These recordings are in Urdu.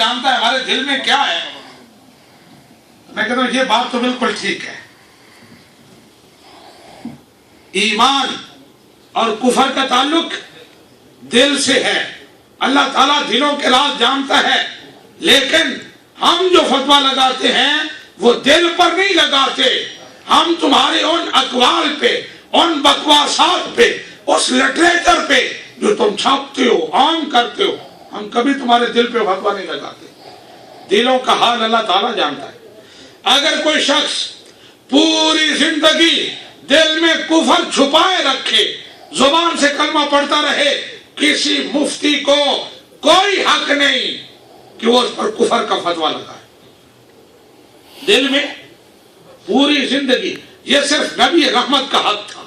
جانتا ہے ہمارے دل میں کیا ہے. میں کہتا ہوں یہ بات تو بالکل ٹھیک ہے. ایمان اور کفر کا تعلق دل سے ہے. اللہ تعالیٰ دلوں کے راز جانتا ہے، لیکن ہم جو فتویٰ لگاتے ہیں وہ دل پر نہیں لگاتے. ہم تمہارے ان اقوال پہ، ان بکواسات پہ، اس لٹریچر پہ جو تم چھاپتے ہو، عام کرتے ہو، ہم کبھی تمہارے دل پہ فتویٰ نہیں لگاتے. دلوں کا حال اللہ تعالیٰ جانتا ہے. اگر کوئی شخص پوری زندگی دل میں کفر چھپائے رکھے، زبان سے کلمہ پڑھتا رہے، کسی مفتی کو کوئی حق نہیں کہ وہ اس پر کفر کا فتویٰ لگائے. دل میں پوری زندگی، یہ صرف نبی رحمت کا حق تھا.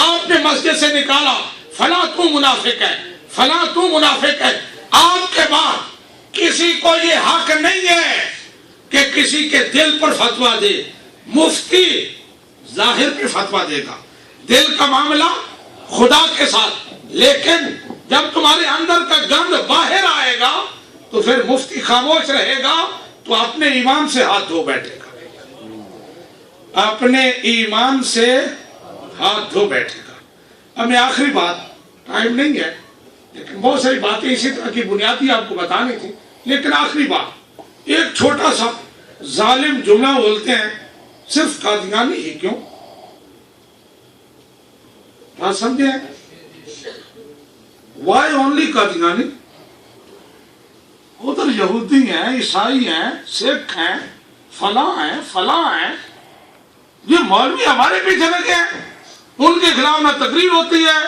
آپ نے مسجد سے نکالا، فلاں تو منافق ہے، فلاں تو منافق ہے. آپ کے بعد کسی کو یہ حق نہیں ہے کہ کسی کے دل پر فتویٰ دے. مفتی ظاہر پہ فتویٰ دے گا، دل کا معاملہ خدا کے ساتھ. لیکن جب تمہارے اندر کا گند باہر آئے گا تو پھر مفتی خاموش رہے گا تو اپنے ایمان سے ہاتھ دھو بیٹھے گا. اپنے ایمان سے ہاتھ دھو بیٹھے گا. اب میں آخری بات، ٹائم نہیں ہے لیکن بہت ساری باتیں اسی طرح کی بنیادی آپ کو بتانی تھی، لیکن آخری بات، ایک چھوٹا سا ظالم جملہ بولتے ہیں، صرف قادیانی ہی کیوں؟ بات سمجھے؟ Why only Qadiani? ادھر یہودی ہیں، عیسائی ہیں، سکھ ہیں، فلاں ہیں، فلاں ہیں. یہ مولوی ہمارے پیچھے لگے ہیں، ان کے خلاف نہ تقریر ہوتی ہے،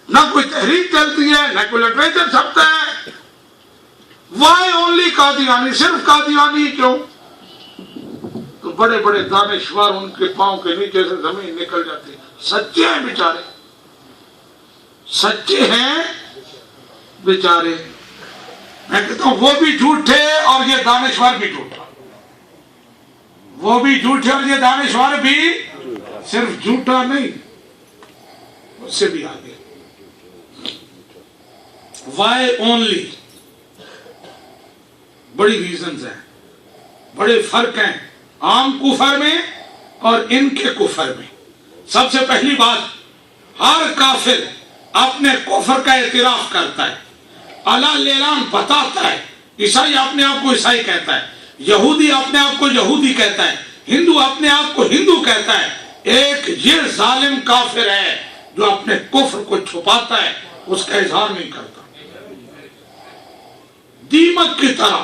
نہ کوئی تحریک چلتی ہے، نہ کوئی لٹریچر چھپتا ہے. Why only Qadiani? صرف قادیانی کیوں؟ تو بڑے بڑے دانشور ان کے پاؤں کے نیچے سے زمین نکل جاتی ہے. سچے ہیں بیچارے، سچے ہیں بیچارے. میں کہتا ہوں وہ بھی جھوٹے اور یہ دانشور بھی جھوٹا. وہ بھی جھوٹے اور یہ دانشور بھی صرف جھوٹا نہیں، اس سے بھی آگے. Y only? بڑی ریزنز ہیں، بڑے فرق ہیں عام کفر میں اور ان کے کفر میں. سب سے پہلی بات، ہر کافر اپنے کفر کا اعتراف کرتا ہے، اعلان بتاتا ہے. عیسائی اپنے آپ کو عیسائی کہتا ہے، یہودی اپنے آپ کو یہودی کہتا ہے، ہندو اپنے آپ کو ہندو کہتا ہے. ایک یہ ظالم کافر ہے جو اپنے کفر کو چھپاتا ہے، اس کا اظہار نہیں کرتا. دیمک کی طرح،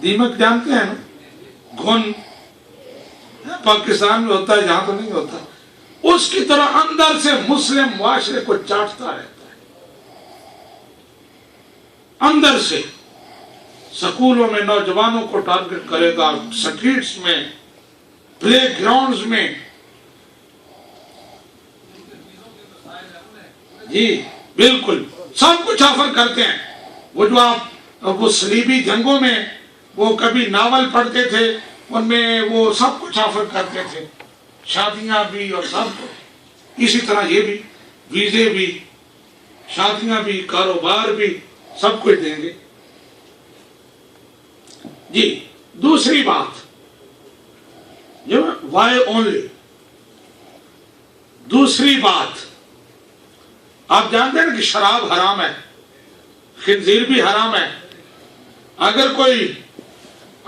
دیمک جانتے ہیں نا، گھن پاکستان میں ہوتا ہے، جہاں تو نہیں ہوتا، اس کی طرح اندر سے مسلم معاشرے کو چاٹتا رہتا ہے. اندر سے سکولوں میں نوجوانوں کو ٹارگٹ کرے گا، سٹریٹس میں، پلے گراؤنڈز میں. جی بالکل سب کچھ آفر کرتے ہیں. وہ جو آپ وہ صلیبی جنگوں میں وہ کبھی ناول پڑھتے تھے، ان میں وہ سب کچھ آفر کرتے تھے، شادیاں بھی اور سب کچھ. اسی طرح یہ بھی، ویزے بھی، شادیاں بھی، کاروبار بھی، سب کچھ دیں گے. جی دوسری بات، جو وائی اونلی. دوسری بات، آپ جانتے ہیں نا کہ شراب حرام ہے، خنزیر بھی حرام ہے. اگر کوئی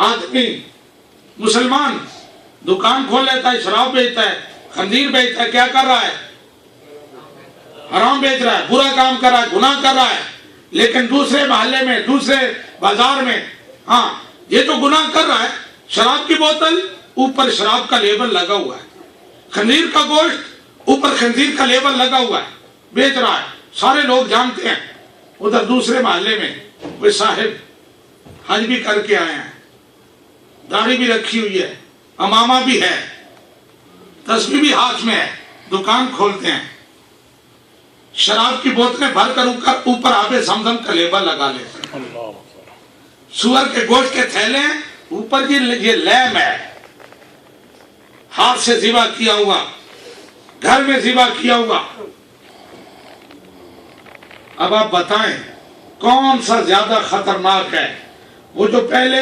آدمی مسلمان دکان کھول لیتا ہے، شراب بیچتا ہے، خنزیر بیچتا ہے، کیا کر رہا ہے؟ حرام بیچ رہا ہے، برا کام کر رہا ہے، گناہ کر رہا ہے. لیکن دوسرے محلے میں، دوسرے بازار میں، ہاں یہ تو گناہ کر رہا ہے. شراب کی بوتل، اوپر شراب کا لیبل لگا ہوا ہے. خنزیر کا گوشت، اوپر خنزیر کا لیبل لگا ہوا ہے، بیچ رہا ہے. سارے لوگ جانتے ہیں. ادھر دوسرے محلے میں کوئی صاحب حج بھی کر کے آئے ہیں، داڑھی بھی رکھی ہوئی ہے، امامہ بھی ہے، تسبیح بھی ہاتھ میں ہے، دکان کھولتے ہیں، شراب کی بوتلیں بھر کر اوپر آب زمزم کا لیبل لگا لیتے ہیں. سور کے گوشت کے تھیلے ہیں، اوپر یہ لیم ہے، ہاتھ سے ذبح کیا ہوا، گھر میں ذبح کیا ہوا. اب آپ بتائیں کون سا زیادہ خطرناک ہے؟ وہ جو پہلے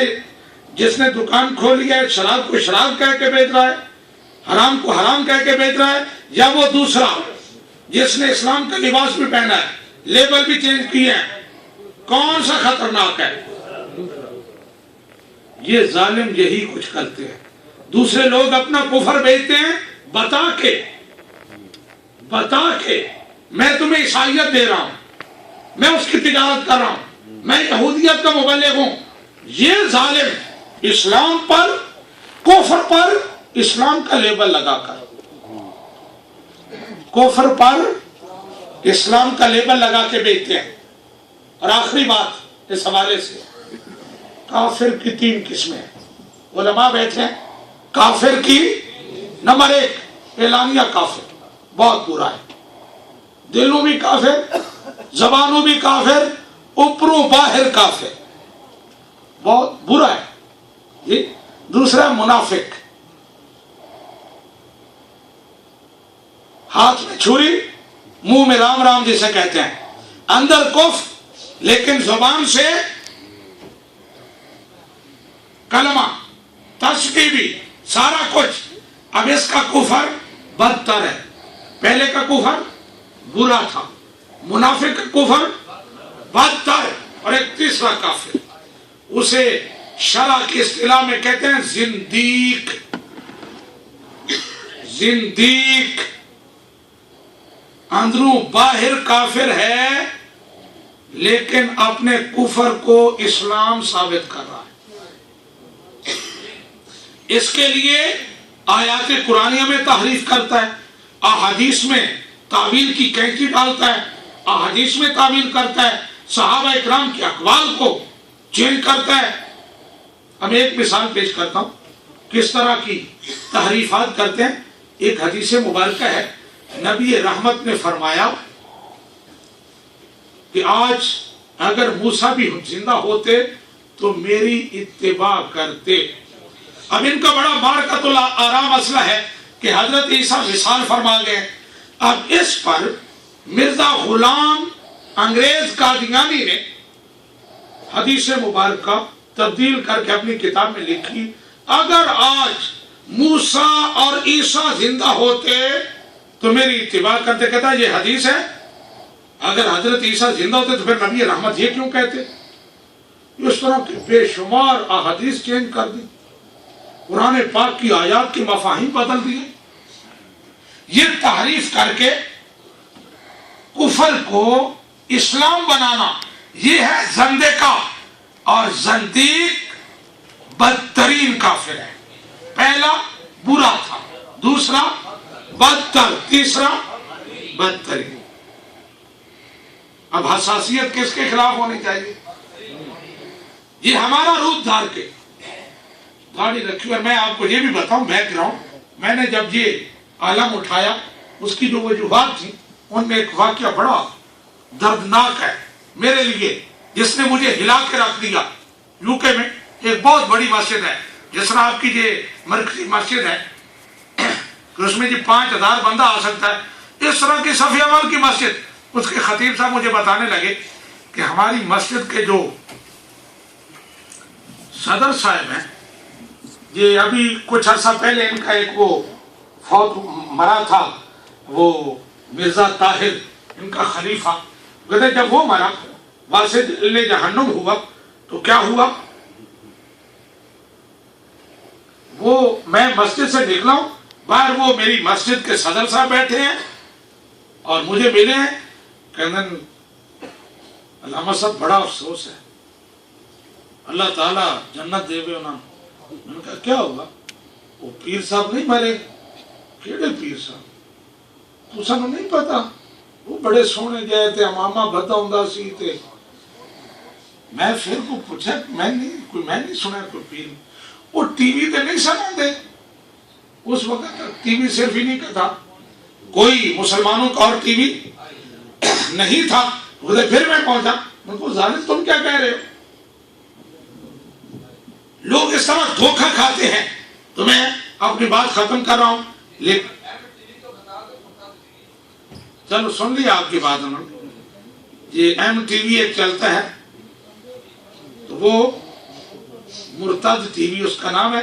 جس نے دکان کھولی ہے شراب کو شراب کہہ کے بیچ رہا ہے، حرام کو حرام کہہ کے بیچ رہا ہے، یا وہ دوسرا جس نے اسلام کا لباس بھی پہنا ہے، لیبل بھی چینج کیے ہیں؟ کون سا خطرناک ہے؟ یہ ظالم یہی کچھ کرتے ہیں. دوسرے لوگ اپنا کفر بیچتے ہیں بتا کے میں تمہیں عیسائیت دے رہا ہوں، میں اس کی تجارت کر رہا ہوں، میں یہودیت کا مبلغ ہوں. یہ ظالم اسلام پر کفر پر اسلام کا لیبل لگا کر، کفر پر اسلام کا لیبل لگا کے بیچتے ہیں. اور آخری بات اس حوالے سے، کافر کی 3 قسمیں ہیں. علماء بیٹھے ہیں. کافر کی نمبر 1 اعلانیہ کافر، بہت برا ہے. دلوں بھی کافر، زبانوں بھی کافر، اوپروں باہر کافر، بہت برا ہے. دوسرا منافق، ہاتھ میں چھری منہ میں رام رام جسے کہتے ہیں، اندر کفر لیکن زبان سے کلمہ تسبیح سارا کچھ. اب اس کا کفر بدتر ہے. پہلے کا کفر برا تھا، منافق کا کفر بدتر. اور ایک تیسرا کافر، اسے شرع کی اصطلاح میں کہتے ہیں زندیق. زندیق اندروں باہر کافر ہے لیکن اپنے کفر کو اسلام ثابت کر رہا ہے. اس کے لیے آیات قرآنیہ میں تحریف کرتا ہے، احادیث میں تعویل کی کینچی ڈالتا ہے، احادیث میں تعویل کرتا ہے، صحابہ اکرام کے اقوال کو چینج کرتا ہے. اب ایک مثال پیش کرتا ہوں کس طرح کی تحریفات کرتے ہیں. ایک حدیث مبارکہ ہے، نبی رحمت نے فرمایا کہ آج اگر موسیٰ بھی زندہ ہوتے تو میری اتباع کرتے. اب ان کا بڑا بارکۃ الآراء مسئلہ ہے کہ حضرت عیسیٰ وصال فرما گئے. اب اس پر مرزا غلام انگریز قادیانی نے حدیث مبارکہ تبدیل کر کے اپنی کتاب میں لکھی، اگر آج موسیٰ اور عیسیٰ زندہ ہوتے تو میری اتباع کرتے. کہتا ہے یہ حدیث ہے، اگر حضرت عیسیٰ زندہ ہوتے تو پھر نبی رحمت یہ کیوں کہتے؟ اس طرح کی بے شمار احادیث چینج کر دی، قرآن پاک کی آیات کے مفاہیم بدل دیے. یہ تحریف کر کے کفر کو اسلام بنانا، یہ ہے زندقہ. اور زندیق بدترین کافر ہے. پہلا برا تھا، دوسرا بدتر، تیسرا بدترین. اب حساسیت کس کے خلاف ہونی چاہیے؟ یہ ہمارا روپ دھار کے گاڑی رکھی. اور میں آپ کو یہ بھی بتاؤں بیک گراؤنڈ، میں نے جب یہ عالم اٹھایا اس کی جو وجوہات تھی ان میں ایک واقعہ بڑا دردناک ہے میرے لیے، جس نے مجھے ہلا کے رکھ دیا. یو کے میں ایک بہت بڑی مسجد ہے، جس طرح آپ کی یہ مرکزی مسجد ہے کہ اس میں 5000 بندہ آ سکتا ہے، اس طرح کی صفی اول کی مسجد. اس کے خطیب صاحب مجھے بتانے لگے کہ ہماری مسجد کے جو صدر صاحب ہیں، یہ ابھی کچھ عرصہ پہلے ان کا ایک وہ فوت مرا تھا، وہ مرزا طاہر ان کا خلیفہ. کہتے جب وہ مرا واسط جہنم ہوا تو کیا ہوا؟ وہ میں مسجد سے نکلا ہوں، باہر وہ میری مسجد کے صدر صاحب بیٹھے ہیں اور مجھے ملے ہیں. کہنے علامہ صاحب بڑا افسوس ہے، اللہ تعالیٰ جنت دے گے انہوں. میں نے کہا کیا ہوا؟ وہ پیر صاحب نہیں مرے. کیڑے پیر صاحب؟ تو سانو نہیں پتا، وہ بڑے سونے گئے تھے، امامہ بھدا ہوں سی تھے. میں پھر کو پوچھا، میں نہیں سنا کوئی پیر. وہ ٹی وی تے نہیں سنا دے. اس وقت ٹی وی صرف ہی نہیں تھا، کوئی مسلمانوں کا اور ٹی وی نہیں تھا. پھر میں پہنچا، میں کو ظالم تم کیا کہہ رہے ہو؟ لوگ اس طرح دھوکہ کھاتے ہیں. تو میں اپنی بات ختم کر رہا ہوں، لیکن چلو سن لیا آپ کی بات انہوں نے. یہ MTV ایک چلتا ہے، تو وہ مرتد TV اس کا نام ہے،